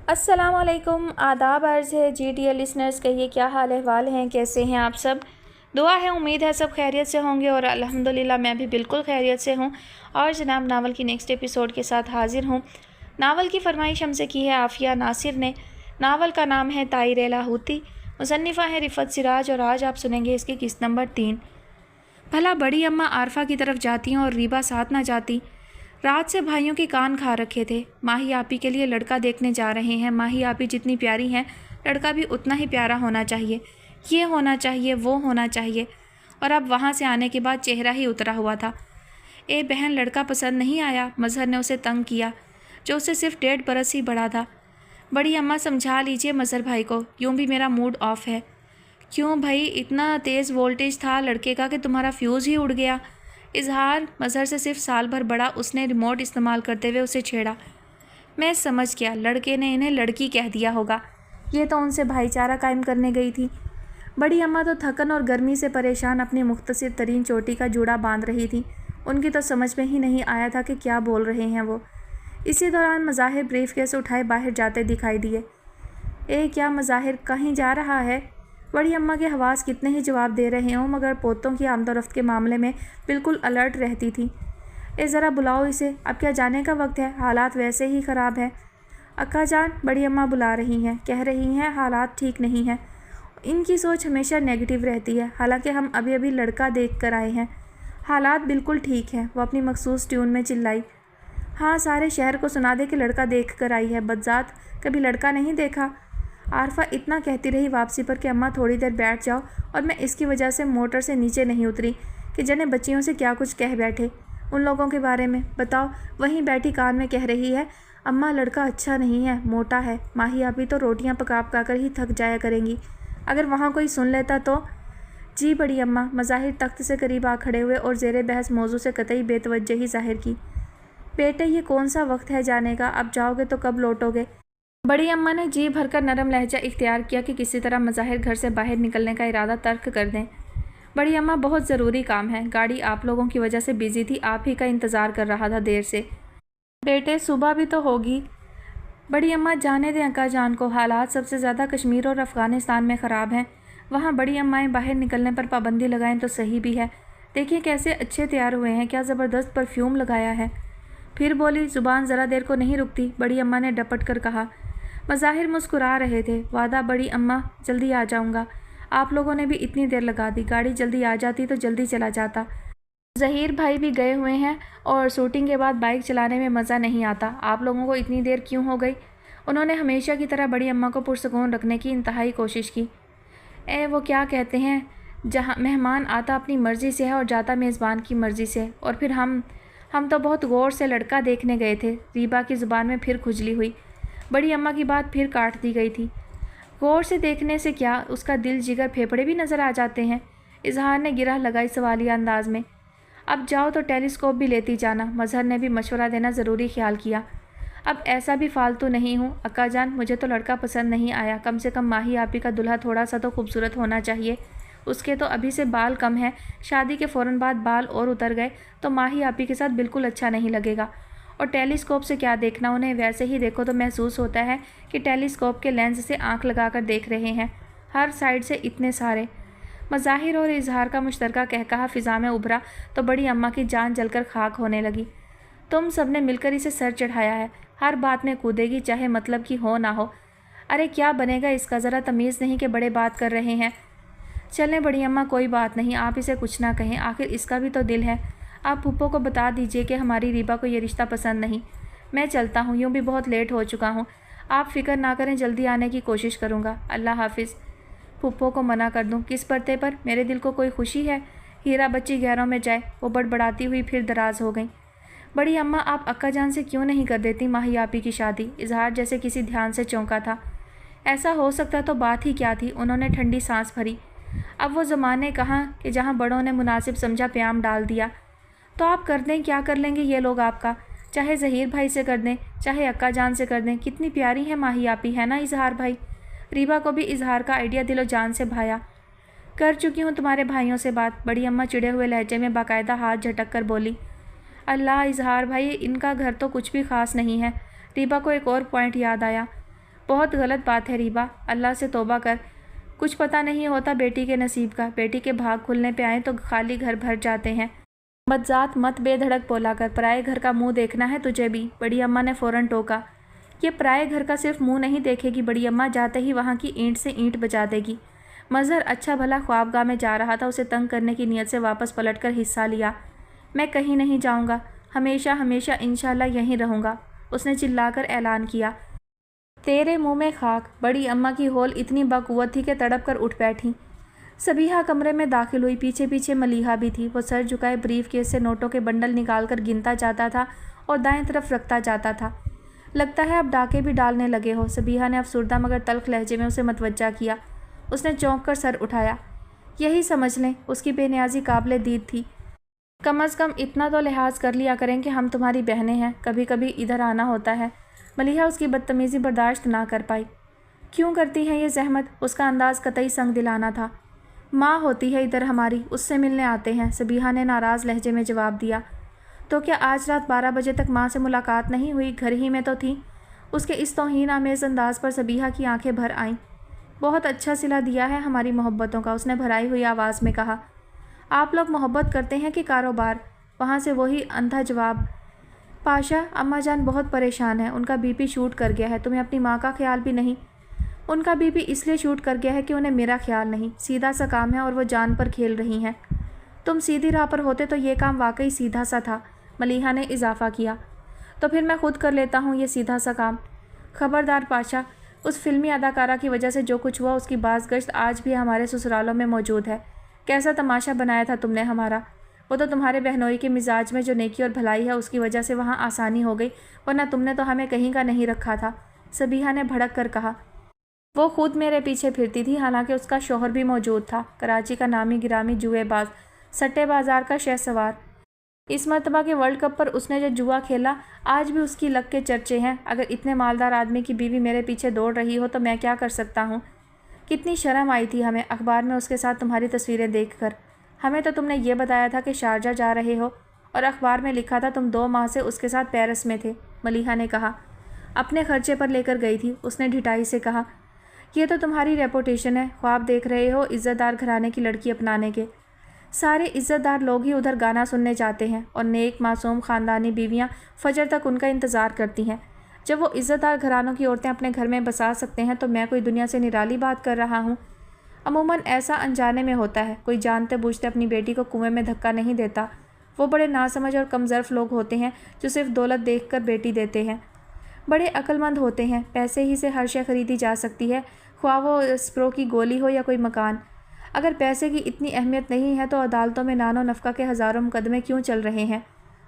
السلام علیکم، آداب عرض ہے جی ٹی ایل لسنرز، کہیے کیا حال احوال ہیں، کیسے ہیں آپ سب؟ دعا ہے، امید ہے سب خیریت سے ہوں گے اور الحمدللہ میں بھی بالکل خیریت سے ہوں اور جناب ناول کی نیکسٹ ایپیسوڈ کے ساتھ حاضر ہوں۔ ناول کی فرمائش ہم سے کی ہے عافیہ ناصر نے۔ ناول کا نام ہے طائر لاہوتی، مصنفہ ہیں رفعت سراج اور آج آپ سنیں گے اس کی قسط نمبر 3۔ بھلا بڑی اماں عارفہ کی طرف جاتی اور ریبا ساتھ نہ جاتی۔ رات سے بھائیوں کے کان کھا رکھے تھے۔ ماہی آپی کے لیے لڑکا دیکھنے جا رہے ہیں۔ ماہی آپی جتنی پیاری ہیں، لڑکا بھی اتنا ہی پیارا ہونا چاہیے، یہ ہونا چاہیے، وہ ہونا چاہیے۔ اور اب وہاں سے آنے کے بعد چہرہ ہی اترا ہوا تھا۔ اے بہن، لڑکا پسند نہیں آیا؟ مظہر نے اسے تنگ کیا، جو اسے صرف 1.5 برس ہی بڑا تھا۔ بڑی اماں سمجھا لیجئے مظہر بھائی کو، یوں بھی میرا موڈ آف ہے۔ کیوں بھائی، اتنا تیز وولٹیج تھا لڑکے کا کہ تمہارا فیوز ہی اڑ گیا؟ اظہار مظہر سے صرف سال بھر بڑا، اس نے ریموٹ استعمال کرتے ہوئے اسے چھیڑا۔ میں سمجھ گیا، لڑکے نے انہیں لڑکی کہہ دیا ہوگا۔ یہ تو ان سے بھائی چارہ قائم کرنے گئی تھی۔ بڑی اماں تو تھکن اور گرمی سے پریشان اپنی مختصر ترین چوٹی کا جوڑا باندھ رہی تھی۔ ان کی تو سمجھ میں ہی نہیں آیا تھا کہ کیا بول رہے ہیں وہ۔ اسی دوران مظاہر بریف کیس اٹھائے باہر جاتے دکھائی دیے۔ اے کیا مظاہر کہیں جا رہا ہے؟ بڑی اماں کے حواس کتنے ہی جواب دے رہے ہوں مگر پوتوں کی آمد و رفت کے معاملے میں بالکل الرٹ رہتی تھی۔ اے ذرا بلاؤ اسے، اب کیا جانے کا وقت ہے؟ حالات ویسے ہی خراب ہیں۔ اکا جان، بڑی اماں بلا رہی ہیں، کہہ رہی ہیں حالات ٹھیک نہیں ہیں۔ ان کی سوچ ہمیشہ نیگیٹو رہتی ہے، حالانکہ ہم ابھی ابھی لڑکا دیکھ کر آئے ہیں۔ حالات بالکل ٹھیک ہیں، وہ اپنی مخصوص ٹیون میں چلائی۔ ہاں، سارے شہر کو سنا دے کہ لڑکا دیکھ کر آئی ہے، بدذات کبھی لڑکا نہیں دیکھا۔ عارفہ اتنا کہتی رہی واپسی پر کہ اماں تھوڑی دیر بیٹھ جاؤ، اور میں اس کی وجہ سے موٹر سے نیچے نہیں اتری کہ جنے بچیوں سے کیا کچھ کہہ بیٹھے ان لوگوں کے بارے میں۔ بتاؤ، وہیں بیٹھی کان میں کہہ رہی ہے، اماں لڑکا اچھا نہیں ہے، موٹا ہے، ماہی آپی تو روٹیاں پکا پکا کر ہی تھک جایا کریں گی، اگر وہاں کوئی سن لیتا تو۔ جی بڑی اماں، مظاہر تخت سے قریب آ کھڑے ہوئے اور زیر بحث موضوع سے قطعی بے توجہی ظاہر کی۔ بیٹے، یہ کون سا وقت ہے جانے کا؟ اب جاؤ گے تو کب لوٹو گے؟ بڑی اماں نے جی بھر کر نرم لہجہ اختیار کیا کہ کسی طرح مظاہر گھر سے باہر نکلنے کا ارادہ ترک کر دیں۔ بڑی اماں، بہت ضروری کام ہے، گاڑی آپ لوگوں کی وجہ سے بزی تھی، آپ ہی کا انتظار کر رہا تھا دیر سے۔ بیٹے، صبح بھی تو ہوگی۔ بڑی اماں، جانے دیں اکا جان کو، حالات سب سے زیادہ کشمیر اور افغانستان میں خراب ہیں۔ وہاں بڑی امائیں باہر نکلنے پر پابندی لگائیں تو صحیح بھی ہے۔ دیکھیں کیسے اچھے تیار ہوئے ہیں، کیا زبردست پرفیوم لگایا ہے۔ پھر بولی، زبان ذرا دیر کو نہیں رکتی، بڑی اماں نے ڈپٹ کر کہا۔ مظاہر مسکرا رہے تھے۔ وعدہ بڑی اماں، جلدی آ جاؤں گا۔ آپ لوگوں نے بھی اتنی دیر لگا دی، گاڑی جلدی آ جاتی تو جلدی چلا جاتا۔ ظہیر بھائی بھی گئے ہوئے ہیں اور شوٹنگ کے بعد بائک چلانے میں مزہ نہیں آتا، آپ لوگوں کو اتنی دیر کیوں ہو گئی؟ انہوں نے ہمیشہ کی طرح بڑی اماں کو پرسکون رکھنے کی انتہائی کوشش کی۔ اے وہ کیا کہتے ہیں، جہاں مہمان آتا اپنی مرضی سے ہے اور جاتا میزبان کی مرضی سے، اور پھر ہم تو بہت غور سے لڑکا دیکھنے گئے تھے۔ ریبا کی زبان میں پھر کھجلی ہوئی۔ بڑی اماں کی بات پھر کاٹ دی گئی تھی۔ غور سے دیکھنے سے کیا، اس کا دل جگر پھیپھڑے بھی نظر آ جاتے ہیں؟ اظہار نے گرہ لگائی سوالیہ انداز میں۔ اب جاؤ تو ٹیلیسکوپ بھی لیتی جانا، مظہر نے بھی مشورہ دینا ضروری خیال کیا۔ اب ایسا بھی فالتو نہیں ہوں اکا جان، مجھے تو لڑکا پسند نہیں آیا، کم سے کم ماہی آپی کا دلہا تھوڑا سا تو خوبصورت ہونا چاہیے۔ اس کے تو ابھی سے بال کم ہیں، شادی کے فوراً بعد بال اور اتر گئے تو ماہی آپی کے ساتھ بالکل اچھا نہیں لگے گا۔ اور ٹیلیسکوپ سے کیا دیکھنا، انہیں ویسے ہی دیکھو تو محسوس ہوتا ہے کہ ٹیلیسکوپ کے لینس سے آنکھ لگا کر دیکھ رہے ہیں، ہر سائیڈ سے اتنے سارے۔ مظاہر اور اظہار کا مشترکہ قہقہہ فضا میں ابھرا تو بڑی اماں کی جان جل کر خاک ہونے لگی۔ تم سب نے مل کر اسے سر چڑھایا ہے، ہر بات میں کودے گی چاہے مطلب کی ہو نہ ہو۔ ارے کیا بنے گا اس کا، ذرا تمیز نہیں کہ بڑے بات کر رہے ہیں۔ چلیں بڑی اماں، کوئی بات نہیں، آپ اسے کچھ نہ کہیں، آخر اس کا بھی تو دل ہے۔ آپ پھپھو کو بتا دیجئے کہ ہماری ریبا کو یہ رشتہ پسند نہیں۔ میں چلتا ہوں، یوں بھی بہت لیٹ ہو چکا ہوں۔ آپ فکر نہ کریں، جلدی آنے کی کوشش کروں گا، اللہ حافظ۔ پھپھو کو منع کر دوں، کس پرتے پر؟ میرے دل کو کوئی خوشی ہے؟ ہیرا بچی گہروں میں جائے، وہ بڑبڑاتی ہوئی پھر دراز ہو گئیں۔ بڑی اماں، آپ اکا جان سے کیوں نہیں کر دیتی ماہی آپی کی شادی؟ اظہار جیسے کسی دھیان سے چونکا تھا۔ ایسا ہو سکتا تو بات ہی کیا تھی، انہوں نے ٹھنڈی سانس بھری۔ اب وہ زمانے کہاں کہ جہاں بڑوں نے مناسب سمجھا پیام ڈال دیا۔ تو آپ کر دیں، کیا کر لیں گے یہ لوگ آپ کا؟ چاہے ظہیر بھائی سے کر دیں، چاہے اکا جان سے کر دیں، کتنی پیاری ہے ماہی آپی، ہے نا اظہار بھائی؟ ریبا کو بھی اظہار کا آئیڈیا دل و جان سے بھایا۔ کر چکی ہوں تمہارے بھائیوں سے بات، بڑی اماں چڑے ہوئے لہجے میں باقاعدہ ہاتھ جھٹک کر بولی۔ اللہ اظہار بھائی، ان کا گھر تو کچھ بھی خاص نہیں ہے۔ ریبا کو ایک اور پوائنٹ یاد آیا۔ بہت غلط بات ہے ریبا، اللہ سے توبہ کر۔ کچھ پتہ نہیں ہوتا بیٹی کے نصیب کا، بیٹی کے بھاگ کھلنے پہ آئیں تو خالی گھر بھر جاتے ہیں۔ بدذات مت بے دھڑک بولا کر، پرائے گھر کا منہ دیکھنا ہے تجھے بھی، بڑی اماں نے فوراً ٹوکا۔ یہ پرائے گھر کا صرف منہ نہیں دیکھے گی، بڑی اماں جاتے ہی وہاں کی اینٹ سے اینٹ بجا دے گی۔ مظہر اچھا بھلا خوابگاہ میں جا رہا تھا، اسے تنگ کرنے کی نیت سے واپس پلٹ کر حصہ لیا۔ میں کہیں نہیں جاؤں گا، ہمیشہ ہمیشہ انشاءاللہ یہیں رہوں گا، اس نے چلا کر اعلان کیا۔ تیرے منہ میں خاک، بڑی اماں کی ہول اتنی باقوت تھی کہ تڑپ کر اٹھ بیٹھی۔ سبیحہ کمرے میں داخل ہوئی، پیچھے پیچھے ملیحہ بھی تھی۔ وہ سر جھکائے بریف کیس سے نوٹوں کے بنڈل نکال کر گنتا جاتا تھا اور دائیں طرف رکھتا جاتا تھا۔ لگتا ہے اب ڈاکے بھی ڈالنے لگے ہو، سبیحہ نے افسردہ مگر تلخ لہجے میں اسے متوجہ کیا۔ اس نے چونک کر سر اٹھایا۔ یہی سمجھ لیں، اس کی بے نیازی قابل دید تھی۔ کم از کم اتنا تو لحاظ کر لیا کریں کہ ہم تمہاری بہنیں ہیں، کبھی کبھی ادھر آنا ہوتا ہے۔ ملیحہ اس کی بدتمیزی برداشت نہ کر پائی۔ کیوں کرتی ہیں یہ زحمت؟ اس کا انداز قطعی سنگ دلانا تھا۔ ماں ہوتی ہے ادھر ہماری، اس سے ملنے آتے ہیں، سبیحہ نے ناراض لہجے میں جواب دیا۔ تو کیا آج رات 12 بجے تک ماں سے ملاقات نہیں ہوئی؟ گھر ہی میں تو تھی۔ اس کے اس توہین آمیز انداز پر سبیحہ کی آنکھیں بھر آئیں۔ بہت اچھا صلہ دیا ہے ہماری محبتوں کا، اس نے بھرائی ہوئی آواز میں کہا۔ آپ لوگ محبت کرتے ہیں کہ کاروبار؟ وہاں سے وہی اندھا جواب۔ پاشا، اماں جان بہت پریشان ہیں، ان کا بی پی شوٹ کر گیا ہے، تمہیں اپنی ماں کا خیال بھی نہیں؟ ان کا بی پی اس لیے شوٹ کر گیا ہے کہ انہیں میرا خیال نہیں، سیدھا سا کام ہے اور وہ جان پر کھیل رہی ہیں۔ تم سیدھی راہ پر ہوتے تو یہ کام واقعی سیدھا سا تھا، ملیحہ نے اضافہ کیا۔ تو پھر میں خود کر لیتا ہوں یہ سیدھا سا کام۔ خبردار پاشا، اس فلمی اداکارہ کی وجہ سے جو کچھ ہوا اس کی باز گشت آج بھی ہمارے سسرالوں میں موجود ہے۔ کیسا تماشا بنایا تھا تم نے ہمارا؟ وہ تو تمہارے بہنوئی کے مزاج میں جو نیکی اور بھلائی ہے اس کی وجہ سے وہاں آسانی ہو گئی، ورنہ تم نے تو ہمیں کہیں کا نہیں رکھا تھا، سبیحہ نے بھڑک کر کہا۔ وہ خود میرے پیچھے پھرتی تھی، حالانکہ اس کا شوہر بھی موجود تھا، کراچی کا نامی گرامی جوئے باز، سٹے بازار کا شہ سوار۔ اس مرتبہ کے ورلڈ کپ پر اس نے جو جوا کھیلا، آج بھی اس کی لک کے چرچے ہیں۔ اگر اتنے مالدار آدمی کی بیوی میرے پیچھے دوڑ رہی ہو تو میں کیا کر سکتا ہوں؟ کتنی شرم آئی تھی ہمیں اخبار میں اس کے ساتھ تمہاری تصویریں دیکھ کر۔ ہمیں تو تم نے یہ بتایا تھا کہ شارجہ جا رہے ہو، اور اخبار میں لکھا تھا تم 2 ماہ سے اس کے ساتھ پیرس میں تھے، ملیحہ نے کہا۔ اپنے خرچے پر لے کر گئی تھی، اس نے ڈھٹائی سے کہا۔ یہ تو تمہاری ریپوٹیشن ہے، خواب دیکھ رہے ہو عزت دار گھرانے کی لڑکی اپنانے کے۔ سارے عزت دار لوگ ہی ادھر گانا سننے جاتے ہیں، اور نیک معصوم خاندانی بیویاں فجر تک ان کا انتظار کرتی ہیں۔ جب وہ عزت دار گھرانوں کی عورتیں اپنے گھر میں بسا سکتے ہیں تو میں کوئی دنیا سے نرالی بات کر رہا ہوں؟ عموماً ایسا انجانے میں ہوتا ہے، کوئی جانتے بوجھتے اپنی بیٹی کو کنویں میں دھکا نہیں دیتا۔ وہ بڑے ناسمجھ اور کم ظرف لوگ ہوتے ہیں جو صرف دولت دیکھ کر بیٹی دیتے ہیں۔ بڑے عقل مند ہوتے ہیں، پیسے ہی سے ہر شے خریدی جا سکتی ہے، خواہ وہ اسپرو کی گولی ہو یا کوئی مکان۔ اگر پیسے کی اتنی اہمیت نہیں ہے تو عدالتوں میں نان و نفقہ کے ہزاروں مقدمے کیوں چل رہے ہیں؟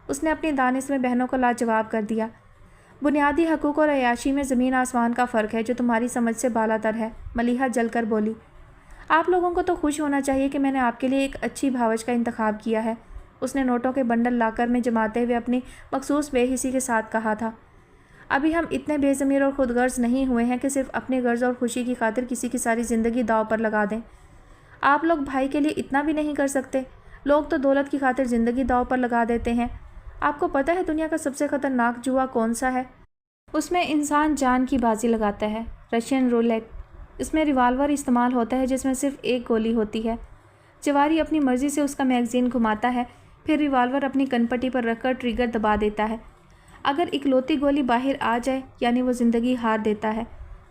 اس نے اپنی دانش میں بہنوں کو لاجواب کر دیا۔ بنیادی حقوق اور عیاشی میں زمین آسمان کا فرق ہے جو تمہاری سمجھ سے بالا تر ہے، ملیحہ جل کر بولی۔ آپ لوگوں کو تو خوش ہونا چاہیے کہ میں نے آپ کے لیے ایک اچھی بھاوج کا انتخاب کیا ہے، اس نے نوٹوں کے بنڈل لاکر میں جماتے ہوئے اپنی مخصوص بے حسی کے ساتھ کہا تھا۔ ابھی ہم اتنے بے ضمیر اور خود غرض نہیں ہوئے ہیں کہ صرف اپنے غرض اور خوشی کی خاطر کسی کی ساری زندگی داؤ پر لگا دیں۔ آپ لوگ بھائی کے لیے اتنا بھی نہیں کر سکتے؟ لوگ تو دولت کی خاطر زندگی داؤ پر لگا دیتے ہیں۔ آپ کو پتہ ہے دنیا کا سب سے خطرناک جوا کون سا ہے؟ اس میں انسان جان کی بازی لگاتا ہے، رشین رولٹ۔ اس میں ریوالور استعمال ہوتا ہے جس میں صرف ایک گولی ہوتی ہے۔ جواری اپنی مرضی سے اس کا میگزین گھماتا ہے، پھر ریوالور اپنی کنپٹی پر رکھ کر ٹریگر دبا دیتا ہے۔ اگر اکلوتی گولی باہر آ جائے یعنی وہ زندگی ہار دیتا ہے،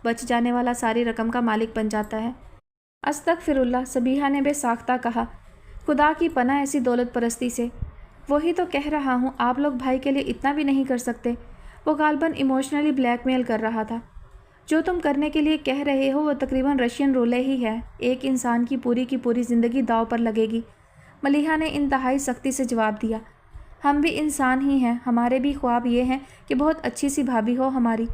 بچ جانے والا ساری رقم کا مالک بن جاتا ہے۔ استغفراللہ، سبیحہ نے بے ساختہ کہا۔ خدا کی پناہ ایسی دولت پرستی سے۔ وہی تو کہہ رہا ہوں، آپ لوگ بھائی کے لیے اتنا بھی نہیں کر سکتے۔ وہ غالباً ایموشنلی بلیک میل کر رہا تھا۔ جو تم کرنے کے لیے کہہ رہے ہو وہ تقریباً رشین رولے ہی ہے، ایک انسان کی پوری زندگی داؤ پر لگے گی، ملیحہ نے انتہائی سختی سے جواب دیا۔ ہم بھی انسان ہی ہیں، ہمارے بھی خواب یہ ہیں کہ بہت اچھی سی بھابھی ہو ہماری،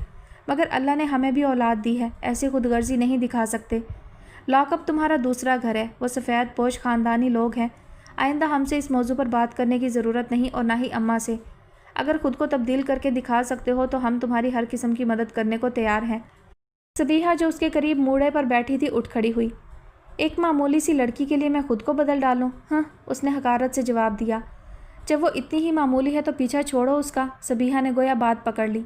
مگر اللہ نے ہمیں بھی اولاد دی ہے، ایسی خود غرضی نہیں دکھا سکتے۔ لاک اپ تمہارا دوسرا گھر ہے، وہ سفید پوش خاندانی لوگ ہیں۔ آئندہ ہم سے اس موضوع پر بات کرنے کی ضرورت نہیں، اور نہ ہی اماں سے۔ اگر خود کو تبدیل کر کے دکھا سکتے ہو تو ہم تمہاری ہر قسم کی مدد کرنے کو تیار ہیں۔ سبیحہ جو اس کے قریب موڑے پر بیٹھی تھی اٹھ کھڑی ہوئی۔ ایک معمولی سی لڑکی کے لیے میں خود کو بدل ڈالوں؟ ہاں، اس نے حقارت سے جواب دیا۔ جب وہ اتنی ہی معمولی ہے تو پیچھا چھوڑو اس کا، سبیحہ نے گویا بات پکڑ لی۔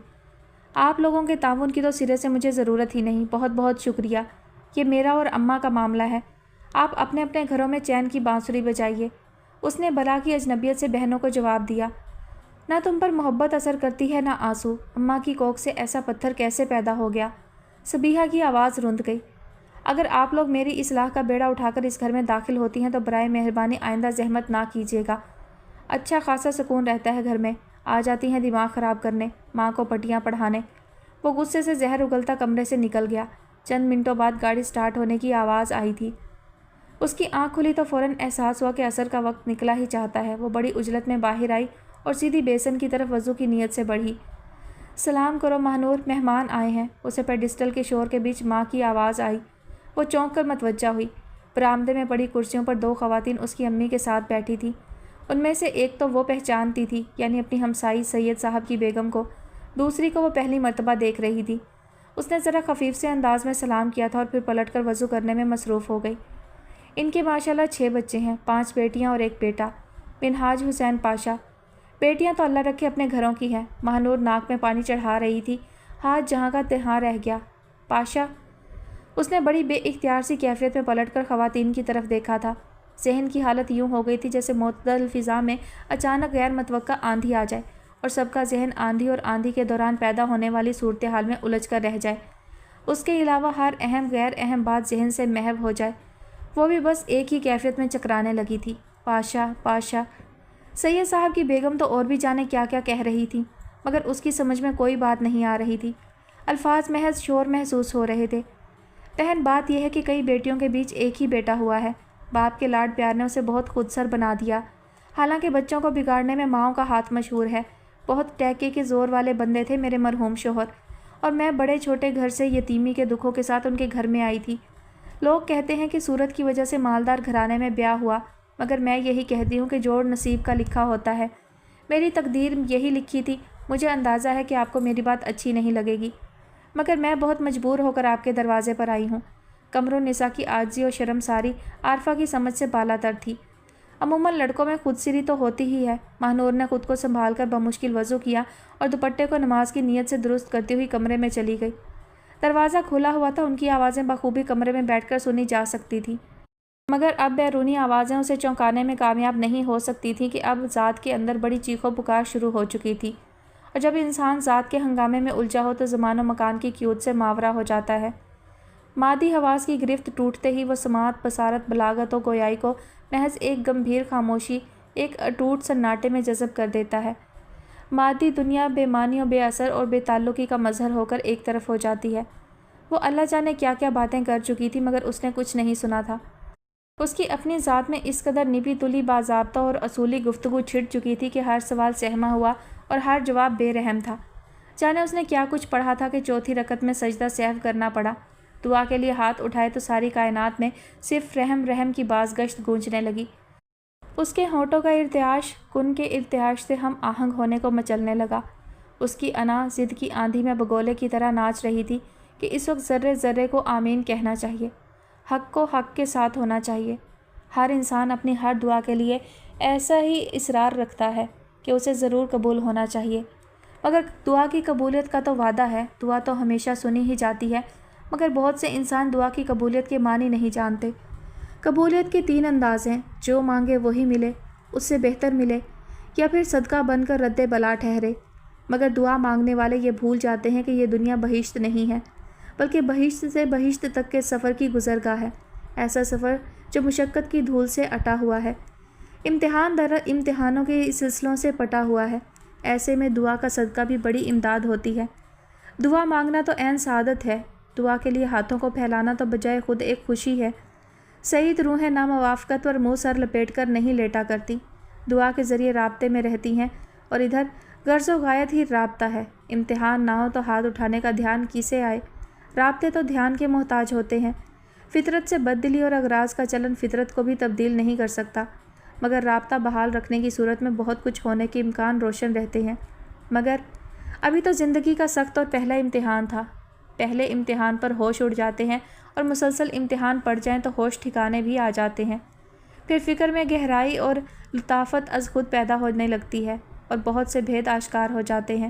آپ لوگوں کے تعاون کی تو سرے سے مجھے ضرورت ہی نہیں، بہت بہت شکریہ۔ یہ میرا اور اماں کا معاملہ ہے، آپ اپنے اپنے گھروں میں چین کی بانسری بجائیے۔ اس نے بلا کی اجنبیت سے بہنوں کو جواب دیا۔ نہ تم پر محبت اثر کرتی ہے نہ آنسو، اماں کی کوکھ سے ایسا پتھر کیسے پیدا ہو گیا؟ صبیحہ کی آواز رند گئی۔ اگر آپ لوگ میری اصلاح کا بیڑا اٹھا کر اس گھر میں داخل ہوتی ہیں تو برائے مہربانی آئندہ زحمت نہ کیجیے گا۔ اچھا خاصا سکون رہتا ہے گھر میں، آ جاتی ہیں دماغ خراب کرنے، ماں کو پٹیاں پڑھانے۔ وہ غصے سے زہر اگلتا کمرے سے نکل گیا۔ چند منٹوں بعد گاڑی سٹارٹ ہونے کی آواز آئی تھی۔ اس کی آنکھ کھلی تو فوراً احساس ہوا کہ عصر کا وقت نکلا ہی چاہتا ہے۔ وہ بڑی عجلت میں باہر آئی اور سیدھی بیسن کی طرف وضو کی نیت سے بڑھی۔ سلام کرو ماہنور، مہمان آئے ہیں۔ اسے پیڈسٹل کے شور کے بیچ ماں کی آواز آئی۔ وہ چونک کر متوجہ ہوئی۔ برآمدے میں پڑی کرسیوں پر دو خواتین اس کی امی کے ساتھ بیٹھی تھیں۔ ان میں سے ایک تو وہ پہچانتی تھی، یعنی اپنی ہمسائی سید صاحب کی بیگم کو، دوسری کو وہ پہلی مرتبہ دیکھ رہی تھی۔ اس نے ذرا خفیف سے انداز میں سلام کیا تھا اور پھر پلٹ کر وضو کرنے میں مصروف ہو گئی۔ ان کے ماشاءاللہ 6 بچے ہیں، 5 بیٹیاں اور 1 بیٹا۔ منہاج حسین پاشا۔ بیٹیاں تو اللہ رکھے اپنے گھروں کی ہیں۔ ماہنور ناک میں پانی چڑھا رہی تھی، ہاتھ جہاں کا تہاں رہ گیا۔ پاشا؟ اس نے بڑی بے اختیار سی کیفیت میں پلٹ کر خواتین کی طرف دیکھا تھا۔ ذہن کی حالت یوں ہو گئی تھی جیسے معتدل فضا میں اچانک غیر متوقع آندھی آ جائے اور سب کا ذہن آندھی اور آندھی کے دوران پیدا ہونے والی صورتحال میں الجھ کر رہ جائے۔ اس کے علاوہ ہر اہم غیر اہم بات ذہن سے محو ہو جائے۔ وہ بھی بس ایک ہی کیفیت میں چکرانے لگی تھی، پاشا پاشا۔ سید صاحب کی بیگم تو اور بھی جانے کیا کیا کہہ رہی تھی، مگر اس کی سمجھ میں کوئی بات نہیں آ رہی تھی۔ الفاظ محض شور محسوس ہو رہے تھے۔ بہن بات یہ ہے کہ کئی بیٹیوں کے بیچ ایک ہی بیٹا ہوا ہے۔ باپ کے لاڈ پیار نے اسے بہت خودسر بنا دیا۔ حالانکہ بچوں کو بگاڑنے میں ماؤں کا ہاتھ مشہور ہے۔ بہت ٹیکے کے زور والے بندے تھے میرے مرحوم شوہر، اور میں بڑے چھوٹے گھر سے یتیمی کے دکھوں کے ساتھ ان کے گھر میں آئی تھی۔ لوگ کہتے ہیں کہ صورت کی وجہ سے مالدار گھرانے میں بیاہ ہوا، مگر میں یہی کہتی ہوں کہ جوڑ نصیب کا لکھا ہوتا ہے۔ میری تقدیر یہی لکھی تھی۔ مجھے اندازہ ہے کہ آپ کو میری بات اچھی نہیں لگے گی، مگر میں بہت مجبور ہو کر آپ کے دروازے پر آئی ہوں۔ قمر النساء کی عاجزی اور شرم ساری عارفہ کی سمجھ سے بالا تر تھی۔ عموماً لڑکوں میں خود سری تو ہوتی ہی ہے۔ ماہنور نے خود کو سنبھال کر بمشکل وضو کیا اور دوپٹے کو نماز کی نیت سے درست کرتی ہوئی کمرے میں چلی گئی۔ دروازہ کھلا ہوا تھا، ان کی آوازیں بخوبی کمرے میں بیٹھ کر سنی جا سکتی تھیں، مگر اب بیرونی آوازیں اسے چونکانے میں کامیاب نہیں ہو سکتی تھیں کہ اب ذات کے اندر بڑی چیخ و پکار شروع ہو چکی تھی، اور جب انسان ذات کے ہنگامے میں الجھا ہو تو زمان و مکان کی قیود سے ماورا ہو جاتا ہے۔ مادی حواس کی گرفت ٹوٹتے ہی وہ سماعت، بصارت، بلاغت و گویائی کو محض ایک گمبھیر خاموشی، ایک اٹوٹ سناٹے میں جذب کر دیتا ہے۔ مادی دنیا بے معنی و بے اثر اور بے تعلقی کا مظہر ہو کر ایک طرف ہو جاتی ہے۔ وہ اللہ جانے کیا کیا باتیں کر چکی تھی، مگر اس نے کچھ نہیں سنا تھا۔ اس کی اپنی ذات میں اس قدر نپی تلی باضابطہ اور اصولی گفتگو چھڑ چکی تھی کہ ہر سوال سہما ہوا اور ہر جواب بے رحم تھا۔ جانے اس نے کیا کچھ پڑھا تھا کہ چوتھی رکعت میں سجدہ سہو کرنا پڑا۔ دعا کے لیے ہاتھ اٹھائے تو ساری کائنات میں صرف رحم رحم کی بازگشت گونجنے لگی۔ اس کے ہونٹوں کا ارتعاش کن کے ارتعاش سے ہم آہنگ ہونے کو مچلنے لگا۔ اس کی انا ضد کی آندھی میں بگولے کی طرح ناچ رہی تھی کہ اس وقت ذرے ذرے کو آمین کہنا چاہیے، حق کو حق کے ساتھ ہونا چاہیے۔ ہر انسان اپنی ہر دعا کے لیے ایسا ہی اصرار رکھتا ہے کہ اسے ضرور قبول ہونا چاہیے، مگر دعا کی قبولیت کا تو وعدہ ہے۔ دعا تو ہمیشہ سنی ہی جاتی ہے، مگر بہت سے انسان دعا کی قبولیت کے معنی نہیں جانتے۔ قبولیت کے 3 انداز ہیں: جو مانگے وہی ملے، اس سے بہتر ملے، یا پھر صدقہ بن کر رد بلا ٹھہرے۔ مگر دعا مانگنے والے یہ بھول جاتے ہیں کہ یہ دنیا بہشت نہیں ہے، بلکہ بہشت سے بہشت تک کے سفر کی گزرگاہ ہے، ایسا سفر جو مشقت کی دھول سے اٹا ہوا ہے، امتحان در امتحانوں کے سلسلوں سے پٹا ہوا ہے۔ ایسے میں دعا کا صدقہ بھی بڑی امداد ہوتی ہے۔ دعا مانگنا تو عین سعادت ہے، دعا کے لیے ہاتھوں کو پھیلانا تو بجائے خود ایک خوشی ہے۔ سعید روحیں ناموافقت پر منہ سر لپیٹ کر نہیں لیٹا کرتی، دعا کے ذریعے رابطے میں رہتی ہیں، اور ادھر غرض و غایت ہی رابطہ ہے۔ امتحان نہ ہو تو ہاتھ اٹھانے کا دھیان کسے آئے؟ رابطے تو دھیان کے محتاج ہوتے ہیں۔ فطرت سے بددلی اور اغراض کا چلن فطرت کو بھی تبدیل نہیں کر سکتا، مگر رابطہ بحال رکھنے کی صورت میں بہت کچھ ہونے کے امکان روشن رہتے ہیں۔ مگر ابھی تو زندگی کا سخت اور پہلا امتحان تھا۔ پہلے امتحان پر ہوش اڑ جاتے ہیں، اور مسلسل امتحان پڑ جائیں تو ہوش ٹھکانے بھی آ جاتے ہیں۔ پھر فکر میں گہرائی اور لطافت از خود پیدا ہونے لگتی ہے، اور بہت سے بھید آشکار ہو جاتے ہیں۔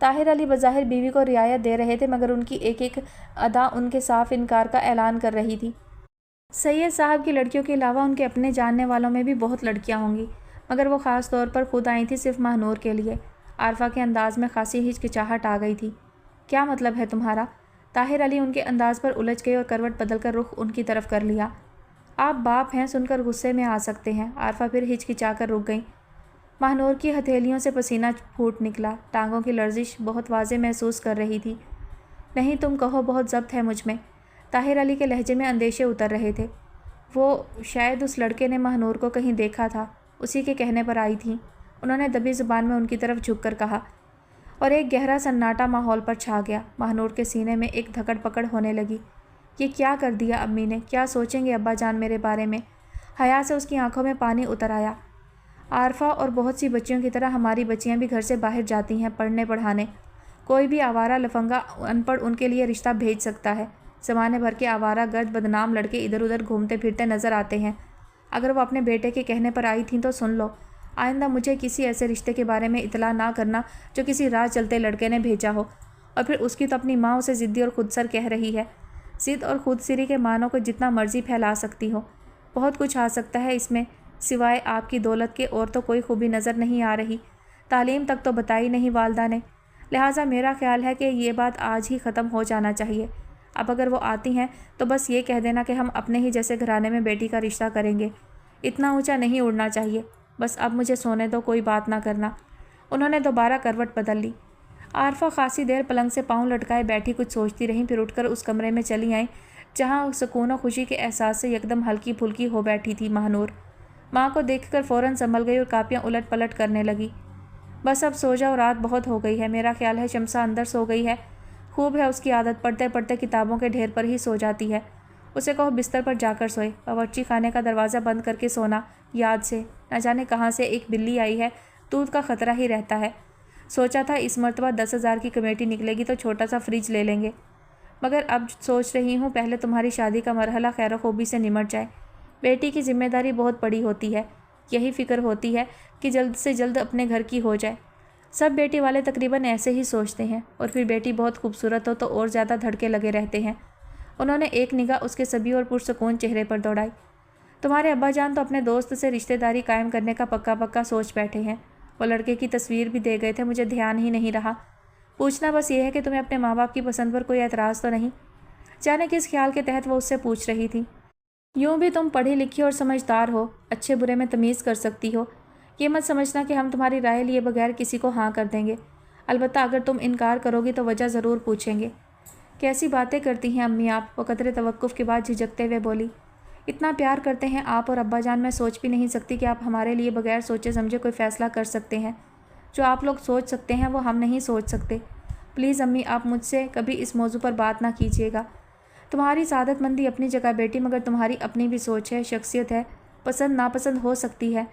طاہر علی بظاہر بیوی کو رعایت دے رہے تھے، مگر ان کی ایک ایک ادا ان کے صاف انکار کا اعلان کر رہی تھی۔ سید صاحب کی لڑکیوں کے علاوہ ان کے اپنے جاننے والوں میں بھی بہت لڑکیاں ہوں گی، مگر وہ خاص طور پر خود آئی تھیں صرف ماہ کے لیے۔ عارفہ کے انداز میں خاصی ہچکچاہٹ آ گئی تھی۔ کیا مطلب ہے تمہارا؟ طاہر علی ان کے انداز پر الجھ گئے اور کروٹ بدل کر رخ ان کی طرف کر لیا۔ آپ باپ ہیں، سن کر غصے میں آ سکتے ہیں۔ عارفہ پھر ہچکچا کر رک گئیں۔ ماہ کی ہتھیلیوں سے پسینہ پھوٹ نکلا، ٹانگوں کی لرزش بہت واضح محسوس کر رہی تھی۔ نہیں تم کہو، بہت ضبط ہے مجھ میں۔ طاہر علی کے لہجے میں اندیشے اتر رہے تھے۔ وہ شاید اس لڑکے نے ماہ کو کہیں دیکھا تھا، اسی کے کہنے پر آئی تھیں۔ انہوں نے دبی زبان میں ان کی طرف جھک کر کہا، اور ایک گہرا سناٹا ماحول پر چھا گیا۔ ماہ کے سینے میں ایک دھکڑ پکڑ ہونے لگی۔ یہ کیا کر دیا امی نے؟ کیا سوچیں گے ابا جان میرے بارے میں؟ حیا سے اس کی آنکھوں میں پانی اتر آیا۔ عارفہ اور بہت سی بچیوں کی طرح ہماری بچیاں بھی گھر سے باہر جاتی ہیں پڑھنے پڑھانے۔ کوئی بھی آوارہ لفنگا ان پڑھ ان کے لیے رشتہ بھیج سکتا ہے۔ زمانے بھر کے آوارہ گرد بدنام لڑکے ادھر ادھر گھومتے پھرتے نظر آتے ہیں۔ اگر وہ اپنے بیٹے کے کہنے پر آئی تھیں تو سن لو، آئندہ مجھے کسی ایسے رشتے کے بارے میں اطلاع نہ کرنا جو کسی راہ چلتے لڑکے نے بھیجا ہو۔ اور پھر اس کی تو اپنی ماں اسے ضدی اور خودسر کہہ رہی ہے۔ ضد اور خودسری کے معنوں کو جتنا مرضی پھیلا سکتی ہو، بہت کچھ آ سکتا ہے اس میں، سوائے آپ کی دولت کے اور تو کوئی خوبی نظر نہیں آ رہی۔ تعلیم تک تو بتائی نہیں والدہ نے، لہٰذا میرا خیال ہے کہ یہ بات آج ہی ختم ہو جانا چاہیے۔ اب اگر وہ آتی ہیں تو بس یہ کہہ دینا کہ ہم اپنے ہی جیسے گھرانے میں بیٹی کا رشتہ کریں گے۔ اتنا اونچا نہیں اڑنا چاہیے۔ بس اب مجھے سونے دو، کوئی بات نہ کرنا۔ انہوں نے دوبارہ کروٹ بدل لی۔ عارفہ خاصی دیر پلنگ سے پاؤں لٹکائے بیٹھی کچھ سوچتی رہیں، پھر اٹھ کر اس کمرے میں چلی آئیں جہاں سکون و خوشی کے احساس سے یکدم ہلکی پھلکی ہو بیٹھی تھی ماہ۔ ماں کو دیکھ کر فوراً سنبھل گئی اور کاپیاں الٹ پلٹ کرنے لگی۔ بس اب سو جاؤ، رات بہت ہو گئی ہے۔ میرا خیال ہے شمسہ اندر سو گئی ہے۔ خوب ہے اس کی عادت، پڑھتے پڑھتے کتابوں کے ڈھیر پر ہی سو جاتی ہے۔ اسے کہو بستر پر جا کر سوئے۔ باورچی خانے کا دروازہ بند کر کے سونا، یاد سے۔ نہ جانے کہاں سے ایک بلی آئی ہے، دودھ کا خطرہ ہی رہتا ہے۔ سوچا تھا اس مرتبہ 10,000 کی کمیٹی نکلے گی تو چھوٹا سا فریج لے لیں گے، مگر اب سوچ رہی ہوں پہلے تمہاری شادی کا مرحلہ خیر و خوبی سے نمٹ جائے۔ بیٹی کی ذمہ داری بہت بڑی ہوتی ہے، یہی فکر ہوتی ہے کہ جلد سے جلد اپنے گھر کی ہو جائے۔ سب بیٹی والے تقریباً ایسے ہی سوچتے ہیں، اور پھر بیٹی بہت خوبصورت ہو تو اور زیادہ دھڑکے لگے رہتے ہیں۔ انہوں نے ایک نگاہ اس کے صبی اور پرسکون چہرے پر دوڑائی۔ تمہارے ابا جان تو اپنے دوست سے رشتہ داری قائم کرنے کا پکا سوچ بیٹھے ہیں۔ وہ لڑکے کی تصویر بھی دے گئے تھے، مجھے دھیان ہی نہیں رہا۔ پوچھنا بس یہ ہے کہ تمہیں اپنے ماں باپ کی پسند پر کوئی اعتراض تو نہیں؟ جانے کس خیال کے تحت وہ اس سے پوچھ رہی تھی۔ یوں بھی تم پڑھی لکھی اور سمجھدار ہو، اچھے برے میں تمیز کر سکتی ہو۔ یہ مت سمجھنا کہ ہم تمہاری رائے لیے بغیر کسی کو ہاں کر دیں گے۔ البتہ اگر تم انکار کرو گی تو وجہ ضرور پوچھیں گے۔ کیسی باتیں کرتی ہیں امی آپ؟ وہ قدرے توقف کے بعد جھجکتے ہوئے بولی۔ اتنا پیار کرتے ہیں آپ اور ابا جان، میں سوچ بھی نہیں سکتی کہ آپ ہمارے لیے بغیر سوچے سمجھے کوئی فیصلہ کر سکتے ہیں۔ جو آپ لوگ سوچ سکتے ہیں وہ ہم نہیں سوچ سکتے۔ پلیز امی، آپ مجھ سے کبھی اس موضوع پر بات نہ کیجیے گا۔ تمہاری سعادت مندی اپنی جگہ بیٹی، مگر تمہاری اپنی بھی سوچ ہے، شخصیت ہے، پسند ناپسند ہو سکتی ہے۔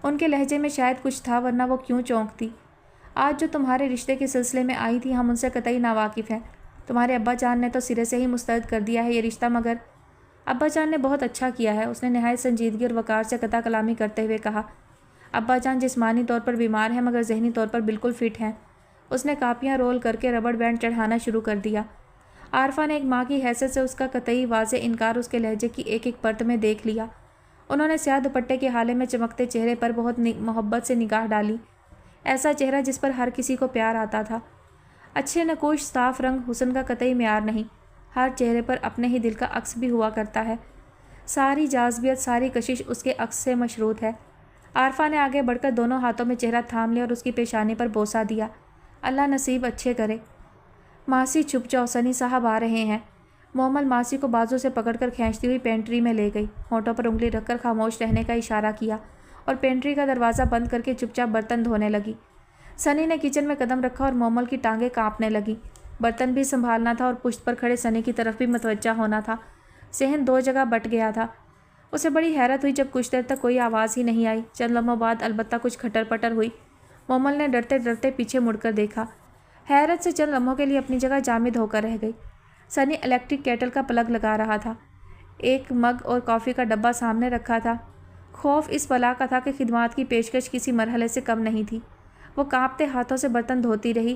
ان کے لہجے میں شاید کچھ تھا، ورنہ وہ کیوں چونکتی؟ آج جو تمہارے رشتے کے سلسلے میں آئی تھی، ہم ان سے قطعی ناواقف ہیں۔ تمہارے ابا جان نے تو سرے سے ہی مسترد کر دیا ہے یہ رشتہ، مگر ابا جان نے بہت اچھا کیا ہے، اس نے نہایت سنجیدگی اور وقار سے قطع کلامی کرتے ہوئے کہا۔ ابا جان جسمانی طور پر بیمار ہیں، مگر ذہنی طور پر بالکل فٹ ہیں۔ اس نے کاپیاں رول کر کے ربڑ بینڈ چڑھانا شروع کر دیا۔ عارفہ نے ایک ماں کی حیثیت سے اس کا قطعی واضح انکار اس کے لہجے کی ایک ایک پرت میں دیکھ لیا۔ انہوں نے سیاہ دوپٹے کے حالے میں چمکتے چہرے پر بہت محبت سے نگاہ ڈالی، ایسا چہرہ جس پر ہر کسی کو پیار آتا تھا۔ اچھے نقوش، صاف رنگ حسن کا قطعی معیار نہیں، ہر چہرے پر اپنے ہی دل کا عکس بھی ہوا کرتا ہے۔ ساری جاذبیت، ساری کشش اس کے عکس سے مشروط ہے۔ عارفہ نے آگے بڑھ کر دونوں ہاتھوں میں چہرہ تھام لیا اور اس کی پیشانی پر بوسہ دیا۔ اللہ نصیب اچھے کرے۔ ماسی چھپ جاؤ، سنی صاحب آ رہے ہیں۔ مومل ماسی کو بازو سے پکڑ کر کھینچتی ہوئی پینٹری میں لے گئی، ہونٹوں پر انگلی رکھ کر خاموش رہنے کا اشارہ کیا اور پینٹری کا دروازہ بند کر کے چپ چاپ برتن دھونے لگی۔ سنی نے کچن میں قدم رکھا اور مومل کی ٹانگیں کانپنے لگیں۔ برتن بھی سنبھالنا تھا اور پشت پر کھڑے سنی کی طرف بھی متوجہ ہونا تھا۔ ذہن دو جگہ بٹ گیا تھا۔ اسے بڑی حیرت ہوئی جب کچھ دیر تک کوئی آواز ہی نہیں آئی۔ چند لمحوں بعد البتہ کچھ کھٹر پٹر ہوئی۔ مومل نے ڈرتے ڈرتے پیچھے مڑ کر دیکھا۔ حیرت سے چند لمحوں کے لیے اپنی جگہ جامد ہو کر رہ گئی۔ سنی الیکٹرک کیٹل کا پلگ لگا رہا تھا، ایک مگ اور کافی کا ڈبہ سامنے رکھا تھا۔ خوف اس بلا کا تھا کہ خدمات کی پیشکش کسی مرحلے سے کم نہیں تھی۔ وہ کانپتے ہاتھوں سے برتن دھوتی رہی۔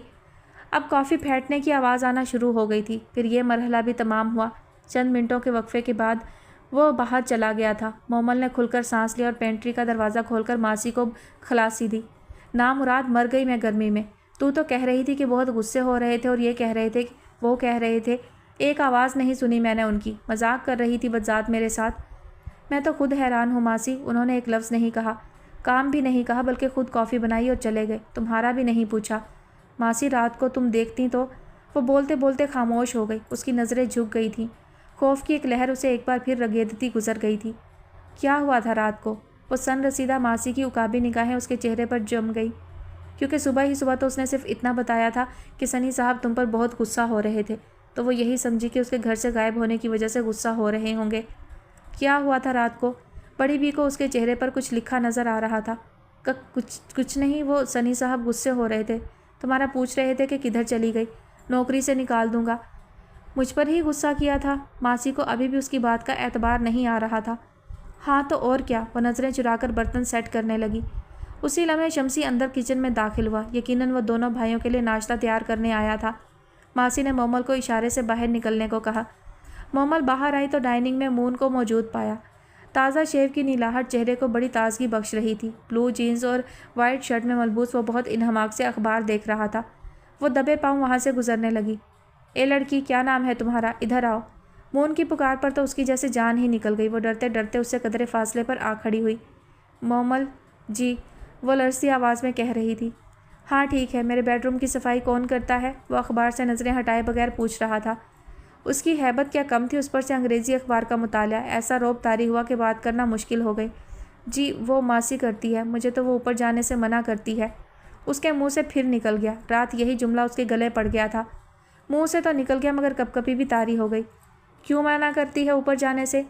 اب کافی پھینٹنے کی آواز آنا شروع ہو گئی تھی۔ پھر یہ مرحلہ بھی تمام ہوا۔ چند منٹوں کے وقفے کے بعد وہ باہر چلا گیا تھا۔ مومل نے کھل کر سانس لیا اور پینٹری کا دروازہ کھول کر ماسی کو خلاصی دی۔ نامراد مر گئی میں گرمی میں۔ تو کہہ رہی تھی کہ بہت غصے ہو رہے تھے اور یہ کہہ رہے تھے وہ کہہ رہے تھے۔ ایک آواز نہیں سنی میں نے ان کی۔ مذاق کر رہی تھی بذات میرے ساتھ۔ میں تو خود حیران ہوں ماسی، انہوں نے ایک لفظ نہیں کہا، کام بھی نہیں کہا، بلکہ خود کافی بنائی اور چلے گئے، تمہارا بھی نہیں پوچھا۔ ماسی رات کو تم دیکھتی تو۔ وہ بولتے بولتے خاموش ہو گئی۔ اس کی نظریں جھک گئی تھیں۔ خوف کی ایک لہر اسے ایک بار پھر رگیدتی گزر گئی تھی۔ کیا ہوا تھا رات کو؟ وہ سن رسیدہ ماسی کی عقابی نگاہیں اس کے چہرے پر جم گئی، کیونکہ صبح تو اس نے صرف اتنا بتایا تھا کہ سنی صاحب تم پر بہت غصہ ہو رہے تھے، تو وہ یہی سمجھی کہ اس کے گھر سے غائب ہونے کی وجہ سے غصہ ہو رہے ہوں گے۔ کیا ہوا تھا رات کو؟ بڑی بی کو اس کے چہرے پر کچھ لکھا نظر آ رہا تھا۔ کچھ نہیں، وہ سنی صاحب غصے ہو رہے تھے، تمہارا پوچھ رہے تھے کہ کدھر چلی گئی، نوکری سے نکال دوں گا۔ مجھ پر ہی غصہ کیا تھا؟ ماسی کو ابھی بھی اس کی بات کا اعتبار نہیں آ رہا تھا۔ ہاں تو اور کیا؟ وہ نظریں چرا کر برتن سیٹ کرنے لگی۔ اسی لمحے شمسی اندر کچن میں داخل ہوا۔ یقیناً وہ دونوں بھائیوں کے لیے ناشتہ تیار کرنے آیا تھا۔ ماسی نے مومل کو اشارے سے باہر نکلنے کو کہا۔ مومل باہر آئی تو ڈائننگ میں مون کو موجود پایا۔ تازہ شیو کی نیلاہٹ چہرے کو بڑی تازگی بخش رہی تھی۔ بلو جینز اور وائٹ شرٹ میں ملبوس وہ بہت انہماک سے اخبار دیکھ رہا تھا۔ وہ دبے پاؤں وہاں سے گزرنے لگی۔ اے لڑکی، کیا نام ہے تمہارا؟ ادھر آؤ۔ مون کی پکار پر تو اس کی جیسے جان ہی نکل گئی۔ وہ ڈرتے ڈرتے اس سے قدرے فاصلے پر آ کھڑی ہوئی۔ مومل جی، وہ لرزتی آواز میں کہہ رہی تھی۔ ہاں ٹھیک ہے، میرے بیڈ روم کی صفائی کون کرتا ہے؟ وہ اخبار سے نظریں ہٹائے بغیر پوچھ رہا تھا۔ اس کی ہیبت کیا کم تھی، اس پر سے انگریزی اخبار کا مطالعہ ایسا روب طاری ہوا کہ بات کرنا مشکل ہو گئی۔ جی وہ ماسی کرتی ہے، مجھے تو وہ اوپر جانے سے منع کرتی ہے۔ اس کے منہ سے پھر نکل گیا۔ رات یہی جملہ اس کے گلے پڑ گیا تھا۔ منہ سے تو نکل گیا مگر کپ کپی بھی طاری ہو گئی۔ کیوں منع کرتی ہے اوپر جانے سے؟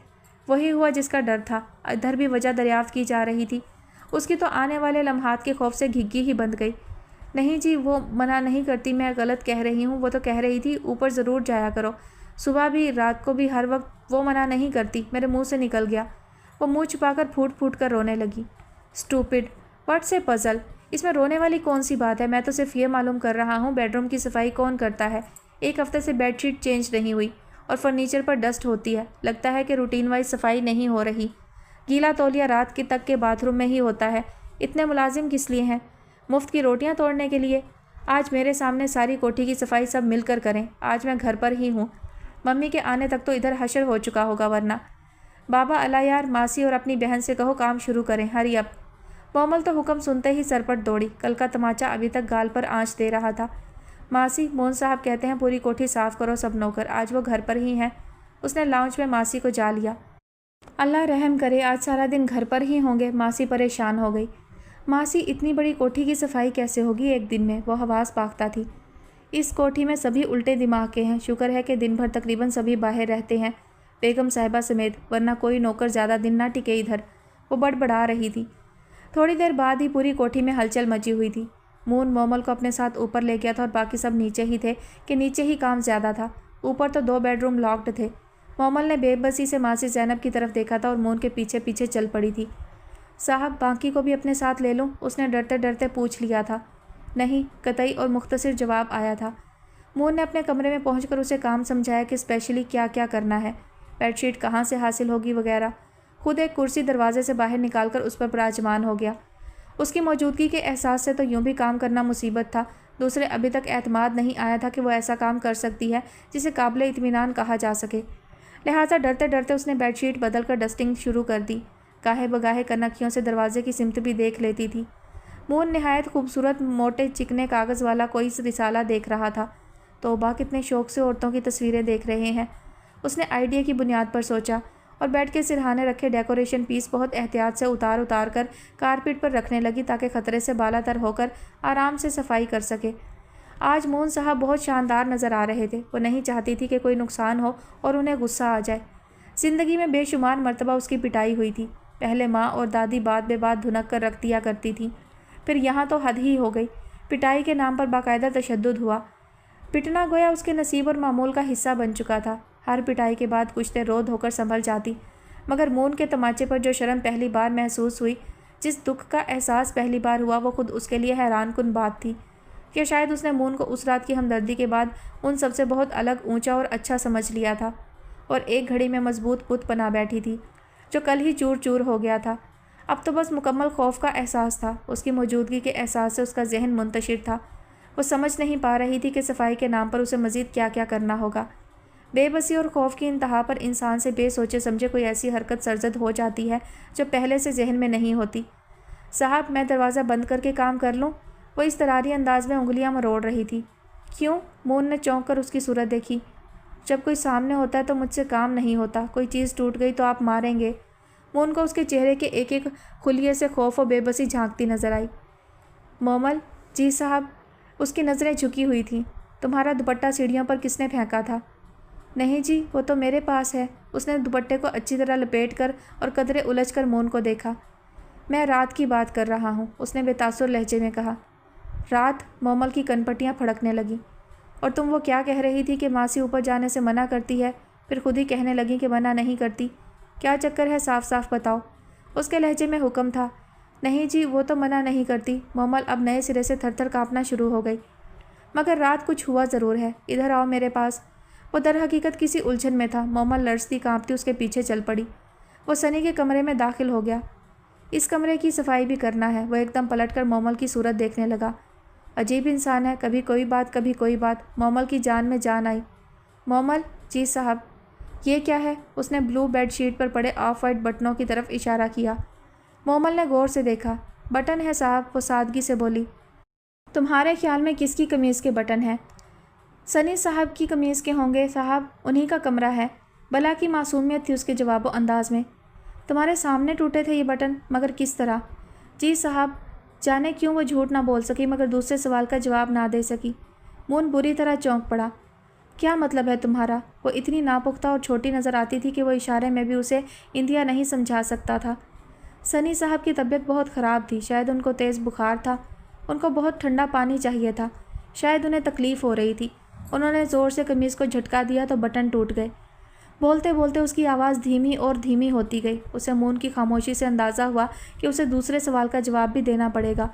وہی ہوا جس کا ڈر تھا۔ ادھر بھی وجہ دریافت کی جا رہی تھی۔ اس کی تو آنے والے لمحات کے خوف سے گھگی ہی بند گئی۔ نہیں جی، وہ منع نہیں کرتی، میں غلط کہہ رہی ہوں۔ وہ تو کہہ رہی تھی اوپر ضرور جایا کرو، صبح بھی رات کو بھی ہر وقت۔ وہ منع نہیں کرتی، میرے منہ سے نکل گیا۔ وہ منہ چھپا کر پھوٹ پھوٹ کر رونے لگی۔ اسٹوپڈ، واٹس اے پزل، اس میں رونے والی کون سی بات ہے؟ میں تو صرف یہ معلوم کر رہا ہوں بیڈ روم کی صفائی کون کرتا ہے۔ ایک ہفتے سے بیڈ شیٹ چینج نہیں ہوئی اور فرنیچر پر ڈسٹ ہوتی ہے۔ لگتا ہے کہ روٹین وائز صفائی نہیں ہو رہی۔ گیلا تولیہ رات کے تک کے باتھ روم میں ہی ہوتا ہے۔ اتنے ملازم کس لیے ہیں؟ مفت کی روٹیاں توڑنے کے لیے؟ آج میرے سامنے ساری کوٹھی کی صفائی سب مل کر کریں۔ آج میں گھر پر ہی ہوں، ممی کے آنے تک تو ادھر حشر ہو چکا ہوگا ورنہ۔ بابا اللہ یار، ماسی اور اپنی بہن سے کہو کام شروع کریں، ہری اپ۔ مومل تو حکم سنتے ہی سرپٹ دوڑی۔ کل کا تماچا ابھی تک گال پر آنچ دے رہا تھا۔ ماسی، مون صاحب کہتے ہیں پوری کوٹھی صاف کرو سب نوکر، آج وہ گھر پر ہی ہیں۔ اس نے لاؤنج میں ماسی کو جا لیا۔ اللہ رحم کرے، آج سارا دن گھر پر ہی ہوں گے۔ ماسی پریشان ہو گئی۔ ماسی، اتنی بڑی کوٹھی کی صفائی کیسے ہوگی ایک دن میں؟ وہ حواس باختہ تھی۔ اس کوٹھی میں سبھی الٹے دماغ کے ہیں، شکر ہے کہ دن بھر تقریباً سبھی باہر رہتے ہیں، بیگم صاحبہ سمیت، ورنہ کوئی نوکر زیادہ دن نہ ٹکے ادھر۔ وہ بڑبڑا رہی تھی۔ تھوڑی دیر بعد ہی پوری کوٹھی میں ہلچل مچی ہوئی تھی۔ مون مومل کو اپنے ساتھ اوپر لے گیا تھا اور باقی سب نیچے ہی تھے کہ نیچے ہی کام زیادہ تھا۔ اوپر تو 2 بیڈ روم لاکڈ تھے۔ مومل نے بے بسی سے ماسی زینب کی طرف دیکھا تھا اور مون کے پیچھے پیچھے چل پڑی تھی۔ صاحب، باقی کو بھی اپنے ساتھ لے لوں؟ اس نے ڈرتے ڈرتے پوچھ لیا تھا۔ نہیں، قطعی اور مختصر جواب آیا تھا۔ مون نے اپنے کمرے میں پہنچ کر اسے کام سمجھایا کہ اسپیشلی کیا کیا کرنا ہے، بیڈ شیٹ کہاں سے حاصل ہوگی وغیرہ۔ خود ایک کرسی دروازے سے باہر نکال کر اس پر براجمان ہو گیا۔ اس کی موجودگی کے احساس سے تو یوں بھی کام کرنا مصیبت تھا، دوسرے ابھی تک اعتماد نہیں آیا تھا کہ وہ ایسا کام کر سکتی ہے جسے قابل اطمینان کہا جا سکے۔ لہٰذا ڈرتے ڈرتے اس نے بیڈ شیٹ بدل کر ڈسٹنگ شروع کر دی۔ گاہے بگاہے کنکھیوں سے دروازے کی سمت بھی دیکھ لیتی تھی۔ مون نہایت خوبصورت موٹے چکنے کاغذ والا کوئی رسالہ دیکھ رہا تھا۔ توبہ، کتنے شوق سے عورتوں کی تصویریں دیکھ رہے ہیں، اس نے آئیڈیا کی بنیاد پر سوچا، اور بیڈ کے سرہانے رکھے ڈیکوریشن پیس بہت احتیاط سے اتار کر کارپیٹ پر رکھنے لگی تاکہ خطرے سے بالا تر ہو کر آرام سے صفائی کر سکے۔ آج مون صاحب بہت شاندار نظر آ رہے تھے۔ وہ نہیں چاہتی تھی کہ کوئی نقصان ہو اور انہیں غصہ آ جائے۔ زندگی میں بے شمار مرتبہ اس کی پٹائی ہوئی تھی، پہلے ماں اور دادی بات بے بات دھنک کر رکھ دیا کرتی تھیں، پھر یہاں تو حد ہی ہو گئی، پٹائی کے نام پر باقاعدہ تشدد ہوا۔ پٹنا گویا اس کے نصیب اور معمول کا حصہ بن چکا تھا۔ ہر پٹائی کے بعد کچھ دیر رو دھو کر سنبھل جاتی، مگر مون کے تماچے پر جو شرم پہلی بار محسوس ہوئی، جس دکھ کا احساس پہلی بار ہوا، وہ خود اس کے لیے حیران کن بات تھی۔ کہ شاید اس نے مون کو اس رات کی ہمدردی کے بعد ان سب سے بہت الگ، اونچا اور اچھا سمجھ لیا تھا، اور ایک گھڑی میں مضبوط بت بنا بیٹھی تھی جو کل ہی چور چور ہو گیا تھا۔ اب تو بس مکمل خوف کا احساس تھا۔ اس کی موجودگی کے احساس سے اس کا ذہن منتشر تھا۔ وہ سمجھ نہیں پا رہی تھی کہ صفائی کے نام پر اسے مزید کیا کیا کرنا ہوگا۔ بے بسی اور خوف کی انتہا پر انسان سے بے سوچے سمجھے کوئی ایسی حرکت سرزد ہو جاتی ہے جو پہلے سے ذہن میں نہیں ہوتی۔ صاحب، میں دروازہ بند کر کے کام کر لوں؟ وہ اضطراری انداز میں انگلیاں مروڑ رہی تھی۔ کیوں؟ مون نے چونک کر اس کی صورت دیکھی۔ جب کوئی سامنے ہوتا ہے تو مجھ سے کام نہیں ہوتا۔ کوئی چیز ٹوٹ گئی تو آپ ماریں گے۔ مون کو اس کے چہرے کے ایک ایک خلیے سے خوف و بے بسی جھانکتی نظر آئی۔ مومل؟ جی صاحب۔ اس کی نظریں جھکی ہوئی تھیں۔ تمہارا دوپٹہ سیڑھیوں پر کس نے پھینکا تھا؟ نہیں جی، وہ تو میرے پاس ہے۔ اس نے دوپٹے کو اچھی طرح لپیٹ کر اور قدرے الجھ کر مون کو دیکھا۔ میں رات کی بات کر رہا ہوں، اس نے بے تاثر لہجے میں کہا۔ رات؟ مومل کی کنپٹیاں پھڑکنے لگیں۔ اور تم وہ کیا کہہ رہی تھی کہ ماسی اوپر جانے سے منع کرتی ہے، پھر خود ہی کہنے لگی کہ منع نہیں کرتی؟ کیا چکر ہے، صاف صاف بتاؤ۔ اس کے لہجے میں حکم تھا۔ نہیں جی، وہ تو منع نہیں کرتی۔ مومل اب نئے سرے سے تھر تھر کانپنا شروع ہو گئی۔ مگر رات کچھ ہوا ضرور ہے، ادھر آؤ میرے پاس۔ وہ در حقیقت کسی الجھن میں تھا۔ مومل لرزتی کانپتی اس کے پیچھے چل پڑی۔ وہ سنی کے کمرے میں داخل ہو گیا۔ اس کمرے کی صفائی بھی کرنا ہے۔ وہ ایک دم پلٹ کر مومل کی صورت دیکھنے لگا۔ عجیب انسان ہے، کبھی کوئی بات کبھی کوئی بات۔ مومل کی جان میں جان آئی۔ مومل؟ جی صاحب۔ یہ کیا ہے؟ اس نے بلو بیڈ شیٹ پر پڑے آف وائٹ بٹنوں کی طرف اشارہ کیا۔ مومل نے غور سے دیکھا۔ بٹن ہے صاحب، وہ سادگی سے بولی۔ تمہارے خیال میں کس کی قمیض کے بٹن ہیں؟ سنی صاحب کی قمیض کے ہوں گے صاحب، انہی کا کمرہ ہے۔ بلا کی معصومیت تھی اس کے جواب و انداز میں۔ تمہارے سامنے ٹوٹے تھے یہ بٹن؟ مگر کس طرح؟ جی صاحب۔ جانے کیوں وہ جھوٹ نہ بول سکی مگر دوسرے سوال کا جواب نہ دے سکی۔ مون بری طرح چونک پڑا۔ کیا مطلب ہے تمہارا؟ وہ اتنی ناپختہ اور چھوٹی نظر آتی تھی کہ وہ اشارے میں بھی اسے اندیا نہیں سمجھا سکتا تھا۔ سنی صاحب کی طبیعت بہت خراب تھی، شاید ان کو تیز بخار تھا، ان کو بہت ٹھنڈا پانی چاہیے تھا، شاید انہیں تکلیف ہو رہی تھی۔ انہوں نے زور سے قمیض کو جھٹکا دیا تو بٹن ٹوٹ گئے۔ بولتے بولتے اس کی آواز دھیمی اور دھیمی ہوتی گئی۔ اسے مون کی خاموشی سے اندازہ ہوا کہ اسے دوسرے سوال کا جواب بھی دینا پڑے گا،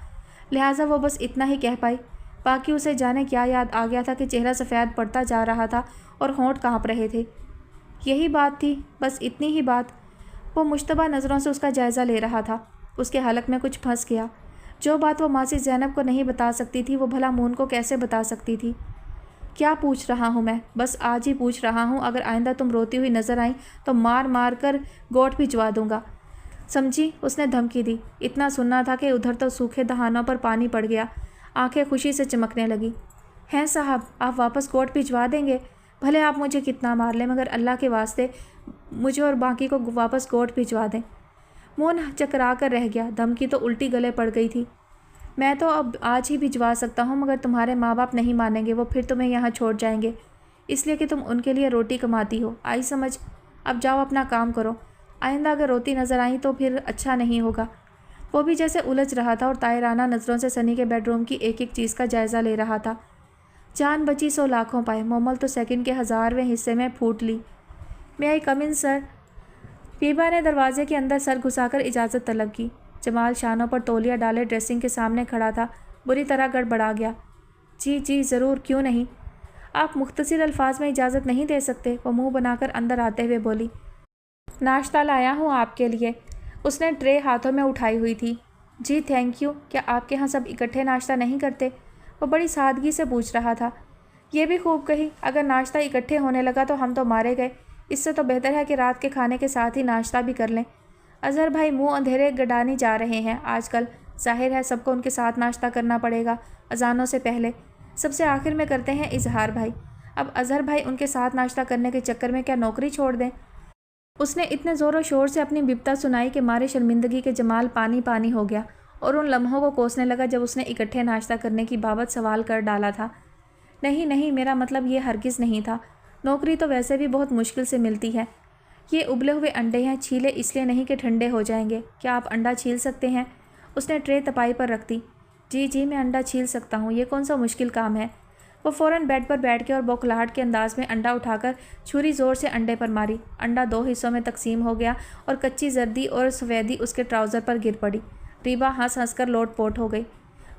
لہٰذا وہ بس اتنا ہی کہہ پائی۔ باقی اسے جانے کیا یاد آ گیا تھا کہ چہرہ سفید پڑتا جا رہا تھا اور ہونٹ کانپ رہے تھے۔ یہی بات تھی، بس اتنی ہی بات۔ وہ مشتبہ نظروں سے اس کا جائزہ لے رہا تھا۔ اس کے حلق میں کچھ پھنس گیا۔ جو بات وہ ماسی زینب کو نہیں بتا سکتی تھی وہ بھلا مون کو کیسے بتا سکتی تھی؟ کیا پوچھ رہا ہوں میں؟ بس آج ہی پوچھ رہا ہوں، اگر آئندہ تم روتی ہوئی نظر آئیں تو مار مار کر گوٹ بھجوا دوں گا، سمجھی؟ اس نے دھمکی دی۔ اتنا سننا تھا کہ ادھر تو سوکھے دہانوں پر پانی پڑ گیا۔ آنکھیں خوشی سے چمکنے لگی۔ ہیں صاحب، آپ واپس گوٹ بھجوا دیں گے؟ بھلے آپ مجھے کتنا مار لیں مگر اللہ کے واسطے مجھے اور باقی کو واپس گوٹ بھجوا دیں۔ مون چکرا کر رہ گیا۔ دھمکی تو الٹی گلے پڑ گئی تھی۔ میں تو اب آج ہی بھجوا سکتا ہوں مگر تمہارے ماں باپ نہیں مانیں گے، وہ پھر تمہیں یہاں چھوڑ جائیں گے، اس لیے کہ تم ان کے لیے روٹی کماتی ہو۔ آئی سمجھ؟ اب جاؤ اپنا کام کرو۔ آئندہ اگر روتی نظر آئیں تو پھر اچھا نہیں ہوگا۔ وہ بھی جیسے الجھ رہا تھا اور طائرانہ نظروں سے سنی کے بیڈ روم کی ایک ایک چیز کا جائزہ لے رہا تھا۔ جان بچی 100 لاکھوں پائے، مومل تو سیکنڈ کے 1000ویں حصے میں پھوٹ لی۔ میں آئی کم ان سر؟ فیبا نے دروازے کے اندر سر گھسا کر اجازت طلب کی۔ جمال شانوں پر تولیہ ڈالے ڈریسنگ کے سامنے کھڑا تھا، بری طرح گڑبڑا گیا۔ جی جی ضرور، کیوں نہیں؟ آپ مختصر الفاظ میں اجازت نہیں دے سکتے؟ وہ منہ بنا کر اندر آتے ہوئے بولی۔ ناشتہ لایا ہوں آپ کے لیے۔ اس نے ٹرے ہاتھوں میں اٹھائی ہوئی تھی۔ جی تھینک یو۔ کیا آپ کے ہاں سب اکٹھے ناشتہ نہیں کرتے؟ وہ بڑی سادگی سے پوچھ رہا تھا۔ یہ بھی خوب کہی، اگر ناشتہ اکٹھے ہونے لگا تو ہم تو مارے گئے۔ اس سے تو بہتر ہے کہ رات کے کھانے کے ساتھ ہی ناشتہ بھی کر لیں۔ اظہر بھائی منہ اندھیرے گڈانی جا رہے ہیں آج کل، ظاہر ہے سب کو ان کے ساتھ ناشتہ کرنا پڑے گا اذانوں سے پہلے۔ سب سے آخر میں کرتے ہیں اظہار بھائی۔ اب اظہر بھائی ان کے ساتھ ناشتہ کرنے کے چکر میں کیا نوکری چھوڑ دیں؟ اس نے اتنے زور و شور سے اپنی بپتا سنائی کہ مارے شرمندگی کے جمال پانی پانی ہو گیا اور ان لمحوں کو کوسنے لگا جب اس نے اکٹھے ناشتہ کرنے کی بابت سوال کر ڈالا تھا۔ نہیں نہیں، میرا مطلب یہ ہرگز نہیں تھا۔ نوکری تو ویسے بھی بہت مشکل سے ملتی ہے۔ یہ ابلے ہوئے انڈے ہیں، چھیلے اس لیے نہیں کہ ٹھنڈے ہو جائیں گے۔ کیا آپ انڈا چھیل سکتے ہیں؟ اس نے ٹرے تپائی پر رکھ دی۔ جی جی میں انڈا چھیل سکتا ہوں، یہ کون سا مشکل کام ہے؟ وہ فوراً بیڈ پر بیٹھ کے اور بوکھلاہٹ کے انداز میں انڈا اٹھا کر چھری زور سے انڈے پر ماری۔ انڈا 2 حصوں میں تقسیم ہو گیا اور کچی زردی اور سفیدی اس کے ٹراؤزر پر گر پڑی۔ ریبا ہنس ہنس کر لوٹ پوٹ ہو گئی۔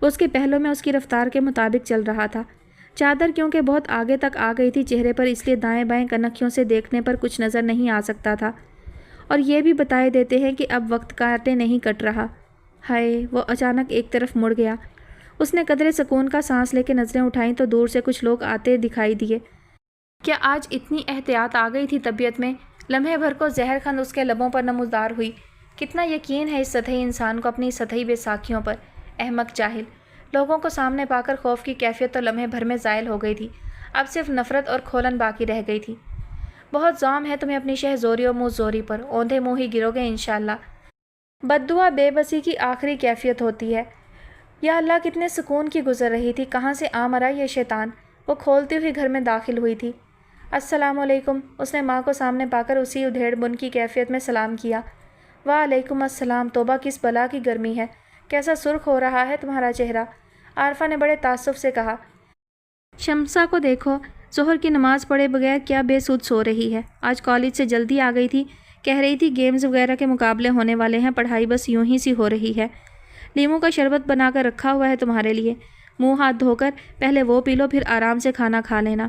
وہ اس کے پہلو میں اس کی رفتار کے مطابق چل رہا تھا۔ چادر کیونکہ بہت آگے تک آ گئی تھی چہرے پر، اس لیے دائیں بائیں کنکھیوں سے دیکھنے پر کچھ نظر نہیں آ سکتا تھا، اور یہ بھی بتائے دیتے ہیں کہ اب وقت کاٹے نہیں کٹ رہا۔ ہائے! وہ اچانک ایک طرف مڑ گیا۔ اس نے قدرے سکون کا سانس لے کے نظریں اٹھائیں تو دور سے کچھ لوگ آتے دکھائی دیے۔ کیا آج اتنی احتیاط آ گئی تھی طبیعت میں؟ لمحے بھر کو زہر خند اس کے لبوں پر نمودار ہوئی۔ کتنا یقین ہے اس سطحی انسان کو اپنی سطحی بے ساکھیوں پر! احمق جاہل! لوگوں کو سامنے پا کر خوف کی کیفیت تو لمحے بھر میں زائل ہو گئی تھی، اب صرف نفرت اور کھولن باقی رہ گئی تھی۔ بہت زوم ہے تمہیں اپنی شہ زوری اور منہ زوری پر، اوندھے منہ ہی گرو گے انشاءاللہ۔ بددعا بے بسی کی آخری کیفیت ہوتی ہے۔ یا اللہ کتنے سکون کی گزر رہی تھی، کہاں سے آ مرا یہ شیطان! وہ کھولتی ہوئی گھر میں داخل ہوئی تھی۔ السلام علیکم! اس نے ماں کو سامنے پا کر اسی ادھیڑ بن کی کیفیت میں سلام کیا۔ وعلیکم السلام! توبہ کس بلا کی گرمی ہے، کیسا سرخ ہو رہا ہے تمہارا چہرہ! عارفہ نے بڑے تعصب سے کہا۔ شمسہ کو دیکھو، ظہر کی نماز پڑھے بغیر کیا بے سود سو رہی ہے۔ آج کالج سے جلدی آ گئی تھی، کہہ رہی تھی گیمز وغیرہ کے مقابلے ہونے والے ہیں، پڑھائی بس یوں ہی سی ہو رہی ہے۔ لیموں کا شربت بنا کر رکھا ہوا ہے تمہارے لیے، منہ ہاتھ دھو کر پہلے وہ پی لو، پھر آرام سے کھانا کھا لینا۔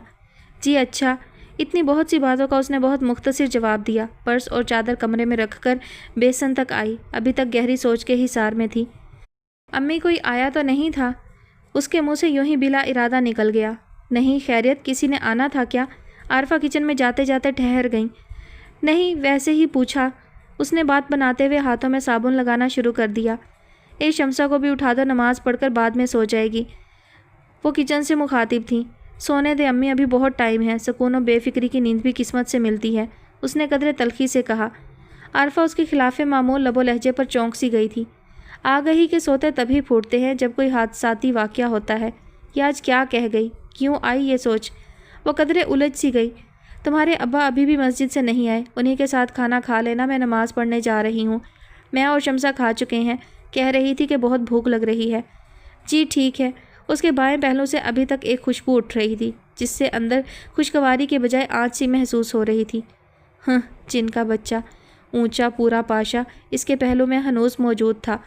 جی اچھا۔ اتنی بہت سی باتوں کا اس نے بہت مختصر جواب دیا۔ پرس اور چادر کمرے میں رکھ کر بیسن تک آئی، ابھی تک گہری سوچ کے ہی سار میں تھی۔ امی کوئی آیا تو نہیں تھا؟ اس کے منہ سے یوں ہی بلا ارادہ نکل گیا۔ نہیں، خیریت، کسی نے آنا تھا کیا؟ عارفہ کچن میں جاتے جاتے ٹھہر گئیں۔ نہیں، ویسے ہی پوچھا۔ اس نے بات بناتے ہوئے ہاتھوں میں صابن لگانا شروع کر دیا۔ اے شمسہ کو بھی اٹھا دو، نماز پڑھ کر بعد میں سو جائے گی۔ وہ کچن سے مخاطب تھیں۔ سونے دے امی، ابھی بہت ٹائم ہے، سکون و بے فکری کی نیند بھی قسمت سے ملتی ہے، اس نے قدرے تلخی سے کہا۔ عارفہ اس کے خلاف معمول لب و لہجے پر چونک سی گئی تھی۔ آگہی کے سوتے تبھی پھوٹتے ہیں جب کوئی حادثاتی واقعہ ہوتا ہے۔ یہ آج کیا کہہ گئی؟ کیوں آئی یہ سوچ؟ وہ قدرے الجھ سی گئی۔ تمہارے ابا ابھی بھی مسجد سے نہیں آئے، انہی کے ساتھ کھانا کھا لینا، میں نماز پڑھنے جا رہی ہوں۔ میں اور شمسہ کھا چکے ہیں، کہہ رہی تھی کہ بہت بھوک لگ رہی ہے۔ جی ٹھیک ہے۔ اس کے بائیں پہلو سے ابھی تک ایک خوشبو اٹھ رہی تھی، جس سے اندر خوشگواری کے بجائے آنچ سی محسوس ہو رہی تھی۔ جن کا بچہ! اونچا پورا پاشا اس کے پہلو میں ہنوز موجود تھا۔